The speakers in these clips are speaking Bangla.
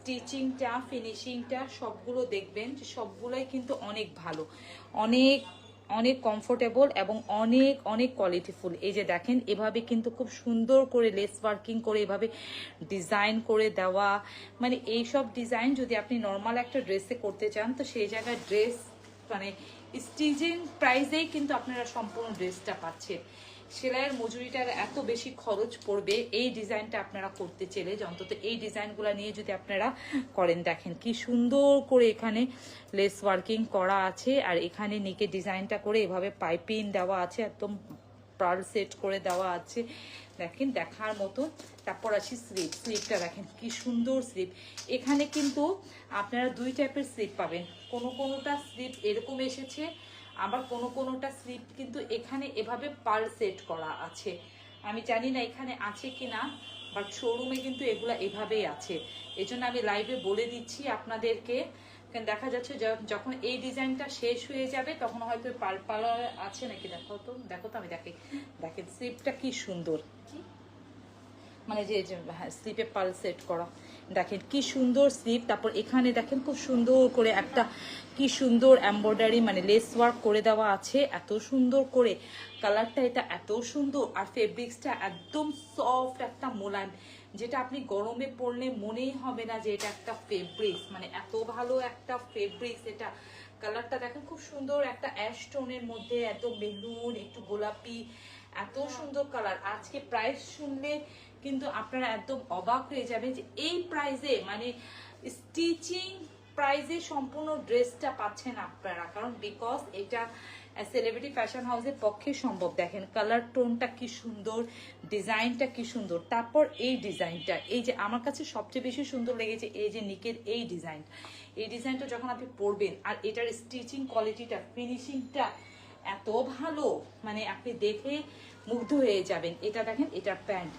স্টিচিংটা ফিনিশিংটা সবগুলো দেখবেন যে সবগুলোই কিন্তু অনেক ভালো, অনেক অনেক কমফোর্টেবল এবং অনেক অনেক কোয়ালিটিফুল। এই যে দেখেন এভাবে কিন্তু খুব সুন্দর করে লেস ওয়ার্কিং করে এভাবে ডিজাইন করে দেওয়া, মানে এইসব ডিজাইন যদি আপনি নর্মাল একটা ড্রেসে করতে চান তো সেই জায়গায় ড্রেস মানে স্টিচিং প্রাইসেই কিন্তু আপনারা সম্পূর্ণ ড্রেসটা পাচ্ছেন। সেলাইয়ের মজুরিটার এত বেশি খরচ পড়বে এই ডিজাইনটা আপনারা করতে চাইলে, যে অন্তত এই ডিজাইনগুলো নিয়ে যদি আপনারা করেন। দেখেন কি সুন্দর করে এখানে লেস ওয়ার্কিং করা আছে, আর এখানে নিকে ডিজাইনটা করে এভাবে পাইপিং দেওয়া আছে, একদম পার্ল সেট করে দেওয়া আছে, দেখেন দেখার মতো। তারপর আসি স্লিপ, স্লিপটা দেখেন কি সুন্দর স্লিপ। এখানে কিন্তু আপনারা দুই টাইপের স্লিপ পাবেন, কোনোটা স্লিপ এরকম এসেছে, আবার কোনোটা স্লিপ কিন্তু এখানে এভাবে পার্ল সেট করা আছে। আমি জানি না এখানে আছে কিনা, বাট শোরুমে কিন্তু এগুলা এভাবেই আছে। এই জন্য আমি লাইভে বলে দিচ্ছি আপনাদেরকে, দেখা যাচ্ছে যখন এই ডিজাইনটা শেষ হয়ে যাবে তখন হয়তো পার্ল পার্লার আছে নাকি। দেখো তো আমি দেখেন স্লিপটা কি সুন্দর, মানে যে হ্যাঁ স্লিপে পার্ল সেট করা, দেখেন কি সুন্দর স্লিপ। তারপর এখানে দেখেন খুব সুন্দর করে একটা কি সুন্দর এমব্রয়ডারি মানে লেস ওয়ার্ক করে দেওয়া আছে, এত সুন্দর করে কালারটা, এটা এত সুন্দর। আর ফেব্রিক্সটা একদম সফট একটা মোলায়েম, যেটা আপনি গরমে পরলে মনেই হবে না যে এটা একটা ফেব্রিক্স, মানে এত ভালো একটা ফেব্রিক্স এটা। কালারটা দেখেন খুব সুন্দর একটা অ্যাশ টোনের মধ্যে, এত মেরুন একটু গোলাপি, এত সুন্দর কালার। আজকে প্রাইস শুনলে কিন্তু আপনারা একদম অবাক হয়ে যাবেন যে এই প্রাইসে, মানে স্টিচিং প্রাইসে সম্পূর্ণ ড্রেসটা পাচ্ছেন আপনারা, কারণ বিকজ এটা সেলিব্রিটি ফ্যাশন হাউসের পক্ষে সম্ভব। দেখেন কালার টোনটা কি সুন্দর, ডিজাইনটা কি সুন্দর। তারপর এই ডিজাইনটা, এই যে আমার কাছে সবচেয়ে বেশি সুন্দর লেগেছে এই যে নিকের এই ডিজাইনটা যখন আপনি পরবেন, আর এটার স্টিচিং কোয়ালিটিটা ফিনিশিংটা এত ভালো, মানে আপনি দেখে মুগ্ধ হয়ে যাবেন। এটা দেখেন এটার প্যান্ট,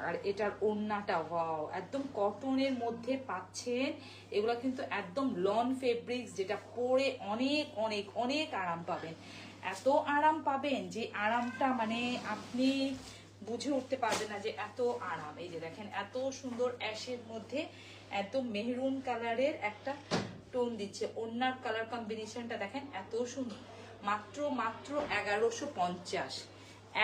আর এটার ওড়নাটা ওয়াও, একদম কটনের মধ্যে পাচ্ছেন। এগুলো কিন্তু একদম লন ফেব্রিক্স, যেটা পরে অনেক অনেক অনেক আরাম পাবেন, এত আরাম পাবেন যে আরামটা মানে আপনি বুঝে উঠতে পারবেন না যে এত আরাম। এই যে দেখেন এত সুন্দর অ্যাশের মধ্যে একদম মেহরুন কালারের একটা টোন দিচ্ছে, ওড়নার কালার কম্বিনেশনটা দেখেন এত সুন্দর। মাত্র 1150,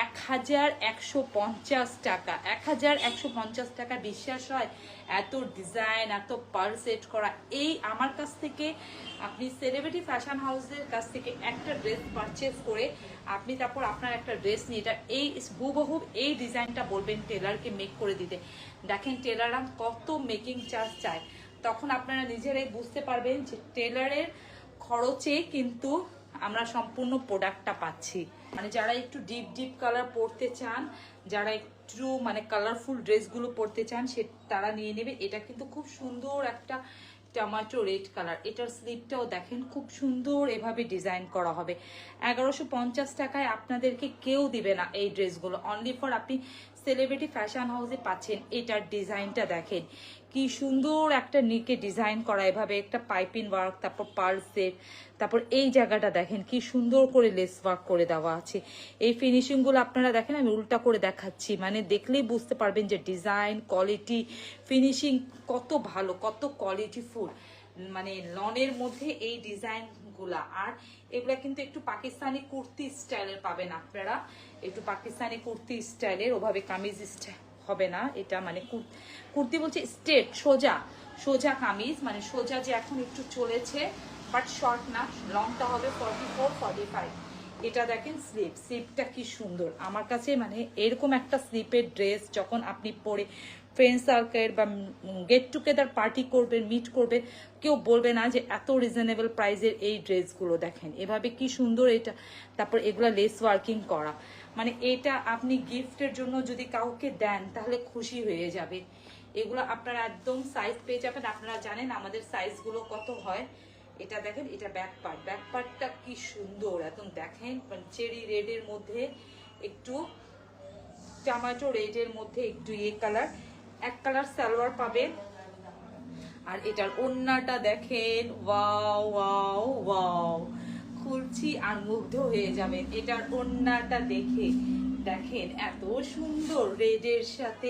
1150 টাকা, 1150 টাকা। বিশ্বাস হয়? এত ডিজাইন, এত পার্ল সেট করা। এই আমার কাছ থেকে আপনি সেলিব্রিটি ফ্যাশন হাউসের কাছ থেকে একটা ড্রেস পারচেজ করে আপনি তারপর আপনার একটা ড্রেস নিয়ে এটা এই হুবহু এই ডিজাইনটা বলবেন টেলারকে মেক করে দিতে। দেখেন টেলাররা কত মেকিং চার্জ চায়, তখন আপনারা নিজেরাই বুঝতে পারবেন যে টেলারের খরচে কিন্তু আমরা সম্পূর্ণ প্রোডাক্টটা পাচ্ছি। মানে যারা একটু ডিপ কালার পরতে চান, যারা একটু মানে কালারফুল ড্রেসগুলো পরতে চান, তারা নিয়ে নেবে। এটা কিন্তু খুব সুন্দর একটা টমেটো রেড কালার। এটার স্লিপটাও দেখেন খুব সুন্দর এভাবে ডিজাইন করা হবে। 1150 টাকায় আপনাদেরকে কেউ দিবে না এই ড্রেসগুলো, অনলি ফর আপনি সেলিব্রিটি ফ্যাশন হাউসে পাচ্ছেন। এটার ডিজাইনটা দেখেন কি সুন্দর একটা নিকে ডিজাইন করা, এভাবে একটা পাইপিং ওয়ার্ক, তারপর পার্ল সেট, তারপর এই জায়গাটা দেখেন কি সুন্দর করে লেস ওয়ার্ক করে দেওয়া আছে। এই ফিনিশিংগুলো আপনারা দেখেন, আমি উল্টা করে দেখাচ্ছি, মানে দেখলেই বুঝতে পারবেন যে ডিজাইন কোয়ালিটি ফিনিশিং কত ভালো, কত কোয়ালিটিফুল, মানে লনের মধ্যে এই ডিজাইনগুলা। আর এগুলা কিন্তু একটু পাকিস্তানি কুর্তি স্টাইলের পাবেন আপনারা, একটু পাকিস্তানি কুর্তি স্টাইলের, ওভাবে কামিজ স্টাইল হবে না এটা, মানে কুর্তি বলছে স্ট্রেট সোজা কামিজ, মানে সোজা যে এখন একটু চলেছে, বাট শর্ট না, লংটা হবে 44, 45। এটা দেখেন স্লিপটা কি সুন্দর আমার কাছে, মানে এরকম একটা স্লিপের ড্রেস যখন আপনি পরে ফ্রেন্ড সার্কেল বা গেট টুগেদার পার্টি করবেন, মিট করবেন, কেউ বলবে না যে এত রিজনেবল প্রাইসের এই ড্রেসগুলো। দেখেন এভাবে কি সুন্দর এটা, তারপর এগুলা লেস ওয়ার্কিং করা, মানে এটা আপনি গিফটের জন্য যদি কাউকে দেন তাহলে খুশি হয়ে যাবে। এগুলো আপনারা একদম সাইজ পেয়ে যাবেন, আপনারা জানেন আমাদের সাইজগুলো কত হয়। এটা দেখেন, এটা ব্যাক পার্টটা কি সুন্দর, একদম দেখেন চেরি রেডের মধ্যে একটু টমেটো রেডের মধ্যে একটু কালার, এক কালার সালোয়ার পাবেন। আর এটার ওড়নাটা দেখেন, ওয়াও ওয়াও ওয়াও, খুলছি আর মুগ্ধ হয়ে যাবেন এটার ওড়নাটা দেখে। দেখেন এত সুন্দর রেডের সাথে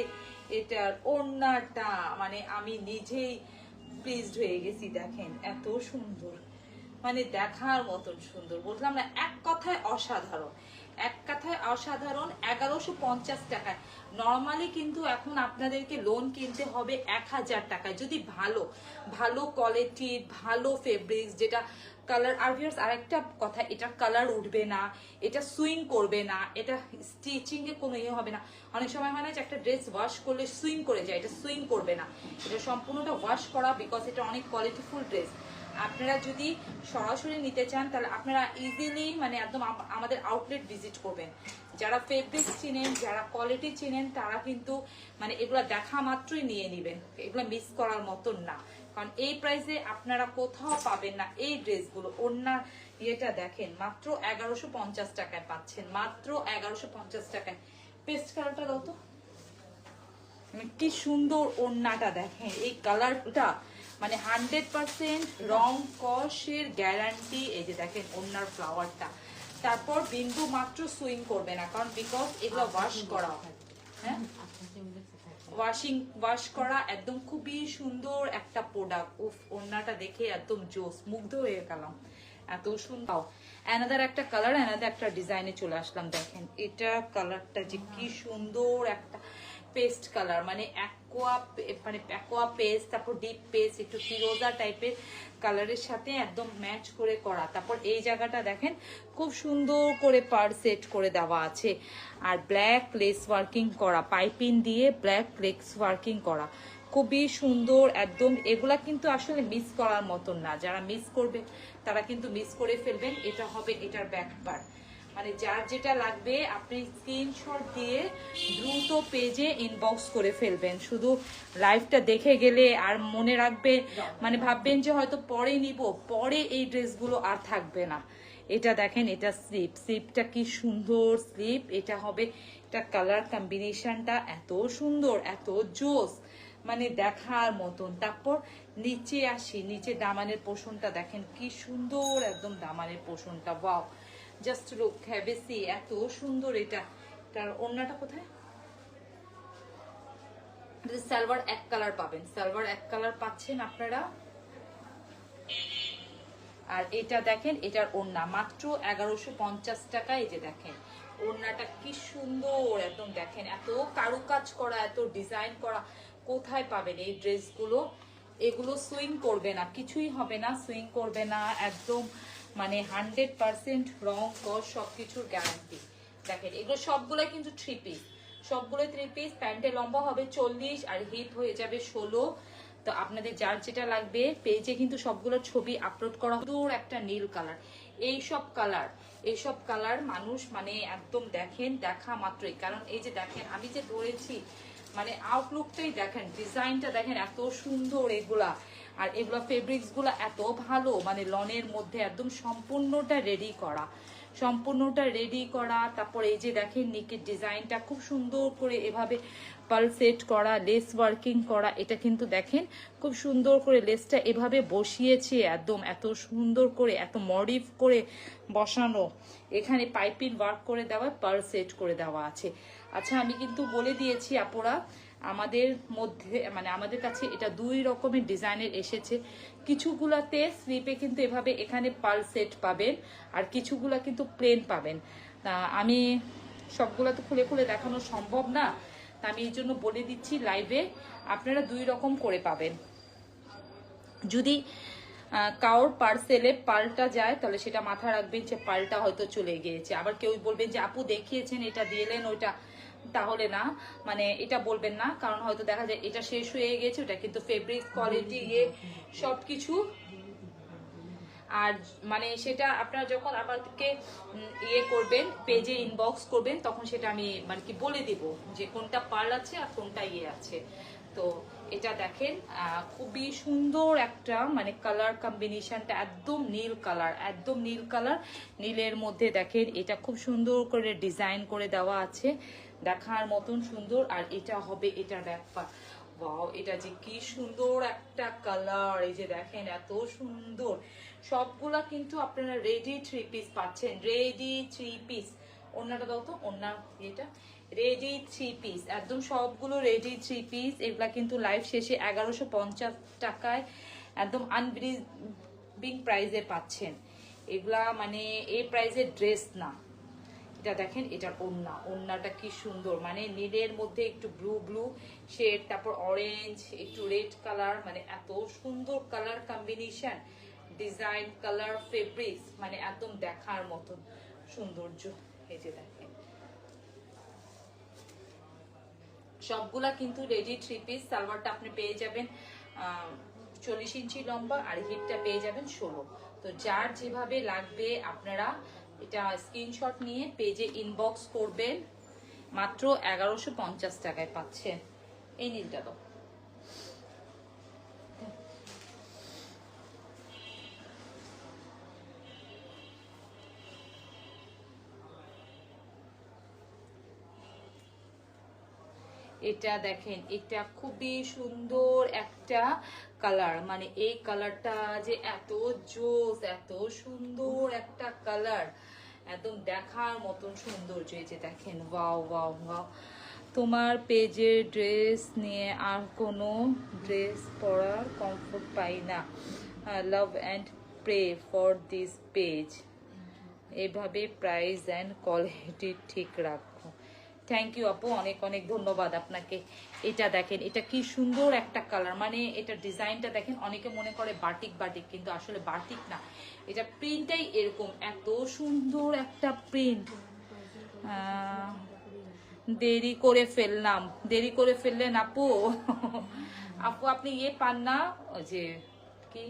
এটার ওড়নাটা মানে আমি নিজেই প্লিজড হয়ে গেছি। দেখেন এত সুন্দর, মানে দেখার মতন সুন্দর, বললাম না এক কথায় অসাধারণ, এক কথায় অসাধারণ। 1150 টাকায় নর্মালি কিন্তু এখন আপনাদেরকে লোন কিনতে হবে 1000 টাকায়, যদি ভালো ভালো কোয়ালিটির ভালো ফেব্রিক্স যেটা কালার। আর ভিউয়ার্স আরেকটা কথা, এটা কালার উঠবে না, এটা সুইং করবে না, এটা স্টিচিং এ কোনো ইয়ে হবে না। অনেক সময় হয় না যে একটা ড্রেস ওয়াশ করলে সুইং করে যায়, এটা সুইং করবে না, এটা সম্পূর্ণটা ওয়াশ করা, বিকজ এটা অনেক কোয়ালিটিফুল ড্রেস। আপনারা যদি সরাসরি নিতে চান তাহলে আপনারা ইজিলি মানে একদম আমাদের আউটলেট ভিজিট করবেন। যারা ফেব্রিক চিনেন, যারা কোয়ালিটি চিনেন, তারা কিন্তু মানে এগুলো দেখা মাত্রই নিয়ে নেবেন, এগুলো মিস করার মতন না। কারণ এই প্রাইসে আপনারা কোথাও পাবেন না এই ড্রেসগুলো। ওড়নার ইয়েটা দেখেন, মাত্র 1150 টাকায় পাচ্ছেন, মাত্র 1150 টাকায়। পেস্ট কালারটা দাও তো, কি সুন্দর ওড়নাটা দেখেন, এই কালারটা মানে 100% রং কষের গ্যারান্টি। এই যে দেখেন ওড়নার ফ্লাওয়ারটা, তারপর বিন্দু মাত্র সুইং করবে না, কারণ বিকজ এগুলো ওয়াশ করা হয়, হ্যাঁ ওয়াশ করা, একদম খুবই সুন্দর একটা প্রোডাক্ট। উফ, ওড়নাটা দেখে একদম জোস, মুগ্ধ হয়ে গেলাম, এত সুন্দর। অ্যানাদার একটা কালার, অ্যানাদার একটা ডিজাইনে চলে আসলাম। দেখেন এটা কালারটা যে কি সুন্দর একটা পেস্ট কালার, মানে অ্যাকোয়া পেস্ট, তারপর ডিপ পেস্ট, একটু ফিরোজা টাইপের কালারের সাথে একদম ম্যাচ করে করা। তারপর এই জায়গাটা দেখেন খুব সুন্দর করে পার সেট করে দেওয়া আছে, আর ব্ল্যাক লেস ওয়ার্কিং করা, পাইপিং দিয়ে ব্ল্যাক লেস ওয়ার্কিং করা, খুবই সুন্দর একদম। এগুলা কিন্তু আসলে মিস করার মতন না, যারা মিস করবে তারা কিন্তু মিস করে ফেলবেন। এটা হবে এটার ব্যাক পার্ট, মানে যার যেটা লাগবে আপনি স্ক্রিনশট দিয়ে দ্রুত পেজে ইনবক্স করে ফেলবেন। শুধু লাইভটা দেখে গেলে আর মনে রাখবে, মানে ভাববেন যে হয়তো পরে নিব, পরে এই ড্রেসগুলো আর থাকবে না। এটা দেখেন, এটা স্লিপটা কি সুন্দর স্লিপ, এটা হবে, এটা কালার কম্বিনেশনটা এত সুন্দর, এত জোস, মানে দেখার মতন। তারপর নিচে আসি, নিচে দামানের পোষণটা দেখেন কি সুন্দর, একদম দামানের পোষণটা ওয়াও, জাস্ট লুক বেশি এত সুন্দর। এটা তার ওড়নাটা কোথায়, সালোয়ার এক কালার পাবেন, সালোয়ার এক কালার পাচ্ছেন আপনারা। আর এটা দেখেন, এটার ওড়না মাত্র 1150 টাকা। এই যে দেখেন ওড়নাটা কি সুন্দর, একদম দেখেন এত কারুকাজ করা, এত ডিজাইন করা, কোথায় পাবেন এই ড্রেসগুলো? এগুলো সুইং করবে না, কিছুই হবে না, সুইং করবে না, একদম মানে 100% রং কস সবকিছুর গ্যারান্টি। দেখেন এগুলো সবগুলো কিন্তু 3 পিস, সবগুলো 3 পিস। প্যান্টের লম্বা হবে 40 আর হিপ হয়ে যাবে 16। তো আপনাদের যার যেটা লাগবে, পেজে কিন্তু সবগুলো ছবি আপলোড করা। দূর একটা নীল কালার, এইসব কালার মানুষ মানে একদম দেখেন দেখা মাত্রই, কারণ এই যে দেখেন আমি যে ধরেছি, মানে আউটলুকটাই দেখেন, ডিজাইনটা দেখেন এত সুন্দর এগুলা। আর এগুলো ফেব্রিক্স গুলা এত ভালো, মানে লনের মধ্যে একদম সম্পূর্ণটা রেডি করা, সম্পূর্ণটা রেডি করা। তারপর এই যে দেখেন নিকের ডিজাইনটা খুব সুন্দর করে এভাবে পার্ল সেট করা, লেস ওয়ার্কিং করা। এটা কিন্তু দেখেন খুব সুন্দর করে লেসটা এভাবে বসিয়েছে, একদম এত সুন্দর করে, এত মডিফ করে বসানো। এখানে পাইপিং ওয়ার্ক করে দেওয়া, পার্ল সেট করে দেওয়া আছে। আচ্ছা আমি কিন্তু বলে দিয়েছি আপুরা, আমাদের মধ্যে মানে আমাদের কাছে এটা 2 রকমের ডিজাইনের এসেছে। কিছুগুলাতে স্লিপে কিন্তু এভাবে এখানে পার্ল সেট পাবেন, আর কিছুগুলা কিন্তু প্লেন পাবেন। আমি সবগুলা তো খুলে খুলে দেখানো সম্ভব না, তা আমি এই জন্য বলে দিচ্ছি লাইভে, আপনারা 2 রকম করে পাবেন। যদি কারোর পার্সেলে পাল্টা যায় তাহলে সেটা মাথা রাখবেন যে পাল্টা হয়তো চলে গিয়েছে। আবার কেউ বলবেন যে আপু দেখিয়েছেন এটা দিলেন ওইটা, তাহলে না, মানে এটা বলবেন না, কারণ হয়তো দেখা যায় এটা শেষ হয়ে গেছে, ওটা কিন্তু ফেব্রিক কোয়ালিটি ইয়ে সবকিছু। আর মানে সেটা আপনারা যখন আমাকে ইয়ে করবেন, পেজে ইনবক্স করবেন, তখন সেটা আমি মানে কি বলে দিব যে কোনটা পার্ল আছে আর কোনটা ইয়ে আছে। তো এটা দেখেন খুবই সুন্দর একটা মানে কালার কম্বিনেশনটা, একদম নীল কালার, একদম নীল কালার, নীলের মধ্যে দেখেন এটা খুব সুন্দর করে ডিজাইন করে দেওয়া আছে, দেখার মতন সুন্দর। আর এটা হবে এটার ব্যাপার, ওয়াও এটা যে কি সুন্দর একটা কালার, এই যে দেখেন এত সুন্দর। সবগুলা কিন্তু আপনারা রেডি 3 পিস পাচ্ছেন, রেডি 3 পিস। ওড়নাটা দাও তো, ওড়না এটা, রেডি 3 পিস, একদম সবগুলো রেডি 3 পিস। এগুলা কিন্তু লাইভ শেষে 1150 টাকায় একদম আনবিলিভিং প্রাইসে পাচ্ছেন। এগুলা মানে এই প্রাইসের ড্রেস না। এটা দেখেন, এটার ওড়নাটা কি সুন্দর, মানে নীলের মধ্যে একটু ব্লু ব্লু শেড, তারপর অরেঞ্জ, একটু রেড কালার, মানে এত সুন্দর colour combination, design, colour, fabrics, মানে একদম দেখার মতন সৌন্দর্য। এই যে দেখেন, সবগুলা কিন্তু রেডি 3 পিস। সালোয়ারটা আপনি পেয়ে যাবেন 40 ইঞ্চি লম্বা, আর হিপটা পেয়ে যাবেন 16। তো যার যেভাবে লাগবে আপনারা এটা স্ক্রিনশট নিয়ে পেজে ইনবক্স করবেন। মাত্র 1150 টাকায় পাচ্ছেন। এই নীলটা তো এটা দেখেন, এটা খুবই সুন্দর একটা কালার, মানে এই কালারটা যে এত জোস, এত সুন্দর একটা কালার, একদম দেখার মতন সৌন্দর্য। এই যে দেখেন, ওয়াও ওয়াও ওয়াও। তোমার পেজের ড্রেস নিয়ে আর কোনো ড্রেস পরার কমফোর্ট পাই না। Love and pray for this page. এভাবে প্রাইস অ্যান্ড কোয়ালিটি ঠিক রাখো। থ্যাংক ইউ আপু, অনেক অনেক ধন্যবাদ আপনাকে। এটা দেখেন, এটা কি সুন্দর একটা কালার, মানে এটা ডিজাইনটা দেখেন, অনেকে মনে করে বাটিক বাটিক, কিন্তু আসলে বাটিক না, এটা প্রিন্টটাই এরকম, এত সুন্দর একটা প্রিন্ট। দেরি করে ফেললাম, দেরি করে ফেললেন আপু। আপু আপনি ইয়ে পান না, ওই যে কি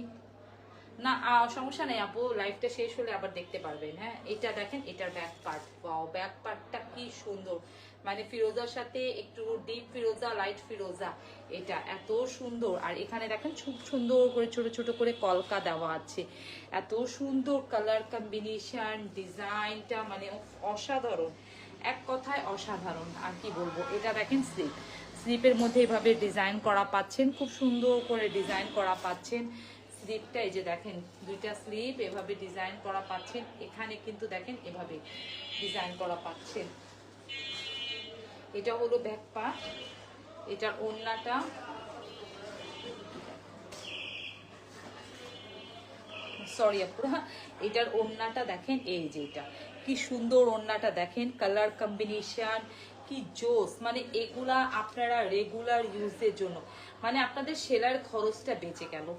না, সমস্যা নেই আপু, লাইফটা শেষ হলে আবার দেখতে পারবেন। হ্যাঁ, এটা দেখেন, এটার ব্যাক পার্ট, ওয়াও, ব্যাক পার্টটা কি সুন্দর, মানে ফিরোজার সাথে একটু ডিপ ফিরোজা, লাইট ফিরোজা, এটা এত সুন্দর। আর এখানে দেখেন খুব সুন্দর করে ছোট ছোট করে কলকা দেওয়া আছে, এত সুন্দর কালার কম্বিনেশন, ডিজাইনটা মানে অসাধারণ, এক কথায় অসাধারণ। আর কি বলবো, এটা দেখেন স্লিপ, স্লিপের মধ্যে এভাবে ডিজাইন করা পাচ্ছেন, খুব সুন্দর করে ডিজাইন করা পাচ্ছেন। স্লিপটা এই যে দেখেন, দুইটা স্লিপ এভাবে ডিজাইন করা পাচ্ছেন। এখানে কিন্তু দেখেন এভাবে ডিজাইন করা পাচ্ছেন। এটা হলো ব্যাক পার্ট, এটার ওড়নাটা, সরি আপুরা, এটার ওড়নাটা দেখেন, এই যে এটা কি সুন্দর ওড়নাটা দেখেন, কালার কম্বিনেশন কি জোস, মানে এগুলা আপনারা রেগুলার ইউজের জন্য, মানে আপনাদের সেলার খরচটা বেঁচে গেল।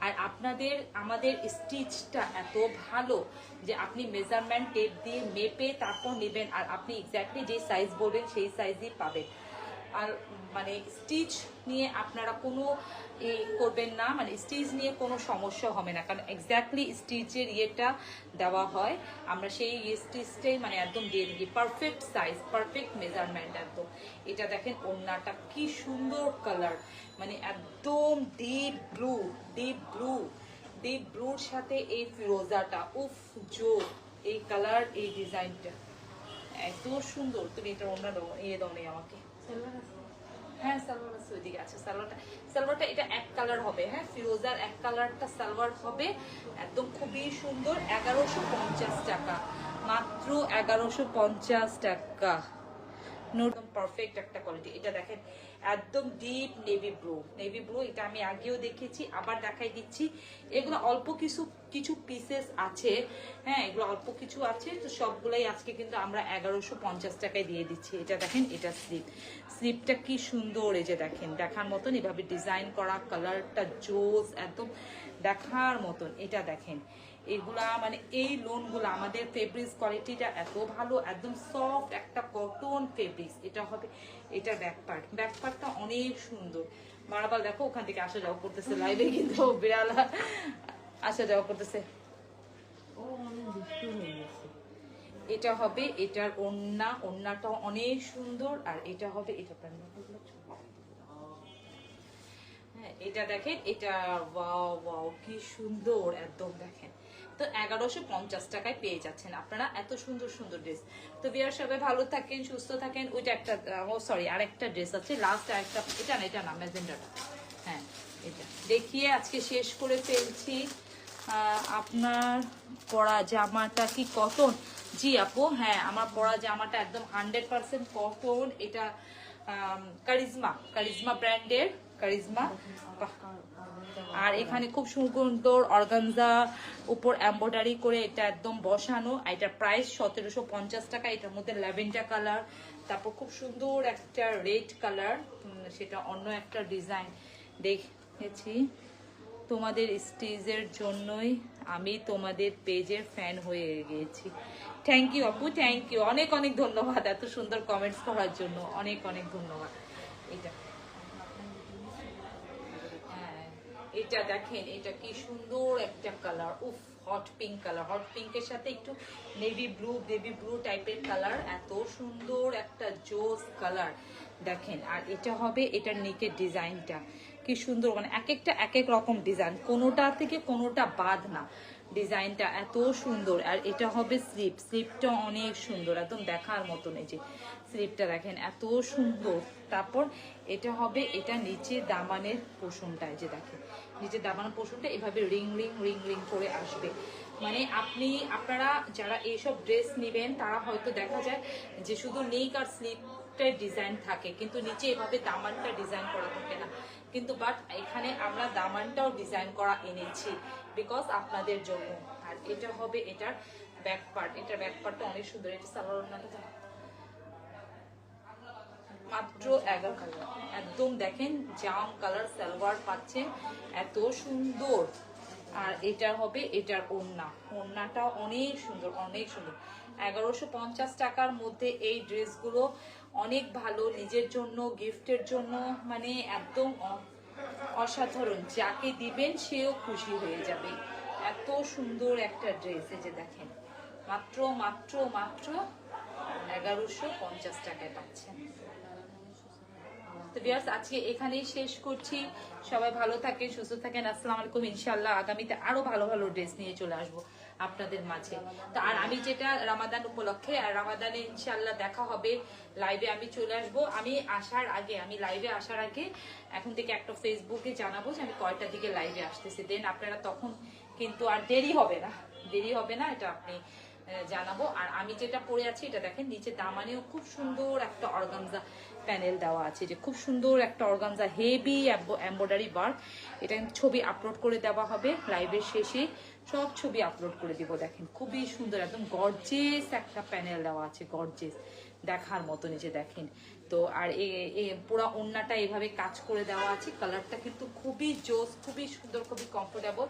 আর আপনাদের আমাদের স্টিচটা এত ভালো যে আপনি মেজারমেন্ট টেপ দিয়ে মেপে তারপর নেবেন, আর আপনি এক্স্যাক্টলি যে সাইজ বলবেন সেই সাইজই পাবেন। আর মানে স্টিচ নিয়ে আপনারা কোনো করবেন না, মানে স্টিচ নিয়ে কোনো সমস্যা হবে না, কারণ এক্স্যাক্টলি স্টিচের ইয়েটা দেওয়া হয়, আমরা সেই স্টিচটাই মানে একদম দিয়ে দিই, পারফেক্ট সাইজ, পারফেক্ট মেজারমেন্ট একদম। এটা দেখেন ওড়নাটা কি সুন্দর কালার, মানে একদম deep blue, deep blue, deep ব্লুর সাথে এই ফিরোজাটা, উফ জো, এই কালার, এই ডিজাইনটা এত সুন্দর। তুমি এটা অন্য দাও, ইয়ে দাও নেই আমাকে। হ্যাঁ সালোয়ার আছে ওইদিকে, আছে সালোয়ারটা এটা এক কালার হবে, হ্যাঁ ফিরোজার এক কালারটা সালোয়ার হবে, একদম খুবই সুন্দর। 1150 টাকা, মাত্র 1150 টাকা, একদম পারফেক্ট একটা কোয়ালিটি। এটা দেখেন একদম deep navy blue, navy blue, এটা আমি আগেও দেখেছি, আবার দেখাই দিচ্ছি। এগুলো অল্প কিছু কিছু পিসেস আছে, হ্যাঁ এগুলো অল্প কিছু আছে, তো সবগুলাই আজকে কিন্তু আমরা 1150 টাকায় দিয়ে দিচ্ছি। এটা দেখেন, এটা স্লিপ, স্লিপটা কি সুন্দর, এই যে দেখেন দেখার মতন এভাবে ডিজাইন করা, কালারটা জোস, একদম দেখার মতন। এটা দেখেন এগুলা মানে এই লোনগুলো, আমাদের ফেব্রিক্স কোয়ালিটিটা এত ভালো, একদম সফট একটা কটন ফেব্রিক্স। এটা হবে এটার ব্যাক পার্ট, ব্যাক পার্টটা অনেক সুন্দর। বারবার দেখো ওখান থেকে আসা যাওয়া করতেছে লাইভে, কিন্তু বিড়ালা আসা যাওয়া করতেছে। এটা হবে এটার ওড়না, ওড়নাটা অনেক সুন্দর। আর এটা হবে এটা, হ্যাঁ এটা দেখেন, এটা ওয়াও ওয়াও কি সুন্দর একদম দেখেন। তো 1150 টাকায় পেয়ে যাচ্ছেন আপনারা এত সুন্দর সুন্দর ড্রেস। তো বিয়ার সবাই ভালো থাকেন, সুস্থ থাকেন। ওইটা একটা, ও সরি আরেকটা ড্রেস আছে লাস্ট, আরেকটা, এটা না, এটা না, ম্যাজেন্ডাটা, হ্যাঁ এটা দেখিয়ে আজকে শেষ করে ফেলছি। আপনার পরা জামাটা কি কটন? জি আপু, হ্যাঁ আমার পরা জামাটা একদম 100% কটন। এটা কারিজমা, কারিজমা ব্র্যান্ডের, কারিজমা। আর এখানে খুব সুন্দর অর্গানজা উপর এমব্রয়ডারি করে এটা একদম বসানো। এটার প্রাইস 1750 টাকা। এটার মধ্যে ল্যাভেন্ডার কালার, তারপর খুব সুন্দর একটা রেড কালার, সেটা অন্য একটা ডিজাইন দেখেছি। তোমাদের স্টেজের জন্যই আমি তোমাদের পেজের ফ্যান হয়ে গিয়েছি। থ্যাংক ইউ আপু, থ্যাংক ইউ, অনেক অনেক ধন্যবাদ এত সুন্দর কমেন্টস করার জন্য, অনেক অনেক ধন্যবাদ। এটা হ্যাঁ, এটা দেখেন, এটা কি সুন্দর একটা কালার, উফ, হট পিঙ্ক কালার, হট পিঙ্কের সাথে একটু নেভি ব্লু, বেবি ব্লু টাইপের কালার, এত সুন্দর একটা জোস কালার দেখেন। আর এটা হবে এটার নিচের ডিজাইনটা কি সুন্দর, মানে এক একটা এক এক রকম ডিজাইন, কোনোটা থেকে কোনোটা বাদ না, ডিজাইনটা এত সুন্দর। আর এটা হবে স্লিপ, স্লিপটা অনেক সুন্দর, একদম দেখার মতন। এই যে স্লিপটা দেখেন এত সুন্দর। তারপর এটা হবে এটা নিচে দামানের পোষণটা, এই যে দেখেন নিচে দামানের পোষণটা এভাবে রিং রিং রিং রিং করে আসবে। মানে আপনারা যারা এইসব ড্রেস নেবেন তারা হয়তো দেখা যায় যে শুধু নেক আর স্লিপটার ডিজাইন থাকে, কিন্তু নিচে এভাবে দামানটা ডিজাইন করা থাকে না। কিন্তু বাট এখানে আমরা দামানটাও ডিজাইন করা এনেছি বিকজ আপনাদের জন্য। আর এটা হবে এটার ব্যাক পার্ট, এটার ব্যাক পার্টটা অনেক সুন্দর। এটা সালোয়ারটা মাত্র 11 কালার, একদম দেখেন জাম কালার সালোয়ার পাচ্ছেন, এত সুন্দর। আর এটা হবে এটার ওড়না, ওড়নাটা অনেক সুন্দর, অনেক সুন্দর। 1150 টাকার মধ্যে এই ড্রেসগুলো অনেক ভালো, নিজের জন্য গিফটের জন্য মানে একদম অসাধারণ, যাকে দিবেন সেও খুশি হয়ে যাবে। এত সুন্দর একটা ড্রেস, এই যে দেখেন মাত্র মাত্র মাত্র 1150 টাকায় পাচ্ছেন। তো ভিউয়ার্স আজকে এখানেই শেষ করছি, সবাই ভালো থাকেন, সুস্থ থাকেন, আসসালামু আলাইকুম। ইনশাআল্লাহ আগামীতে আরো ভালো ভালো ড্রেস নিয়ে চলে আসবো আপনাদের মাঝে। তো আর আমি যেটা রমাদান উপলক্ষে, আর রমাদানে ইনশাআল্লাহ দেখা হবে, লাইভে আমি চলে আসবো। আমি আসার আগে, আমি লাইভে আসার আগে এখন থেকে একটা ফেসবুকে জানাবো যে আমি কয়টার দিকে লাইভে আসতেছি, দেন আপনারা তখন কিন্তু আর দেরি হবে না, দেরি হবে না, এটা আপনি জানাবো। আর আমি যেটা পরে আছি এটা দেখেন নিচে দামানেও খুব সুন্দর একটা অর্গানজা প্যানেল দেওয়া আছে, যে খুব সুন্দর একটা অর্গানজা হেভি এমব্রয়ডারি ওয়ার্ক। এটা ছবি আপলোড করে দেওয়া হবে লাইভের শেষে, সব ছবি আপলোড করে দিব। দেখেন খুবই সুন্দর, একদম গর্জেস একটা প্যানেল দেওয়া আছে, গর্জেস দেখার মতো। নিচে দেখেন তো, আর পুরো ওড়নাটা এভাবে কাজ করে দেওয়া আছে, কালারটা কিন্তু খুবই জোস, খুবই সুন্দর, খুবই কমফোর্টেবল।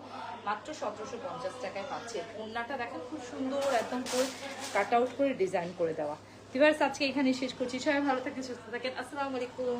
মাত্র 1750 টাকায় পাচ্ছে। ওড়নাটা দেখেন খুব সুন্দর, একদম করে কাট আউট করে ডিজাইন করে দেওয়া। ভিউয়ার্স আজকে এখানে শেষ করছি, সবাই ভালো থাকেন, সুস্থ থাকেন, আসসালামু আলাইকুম।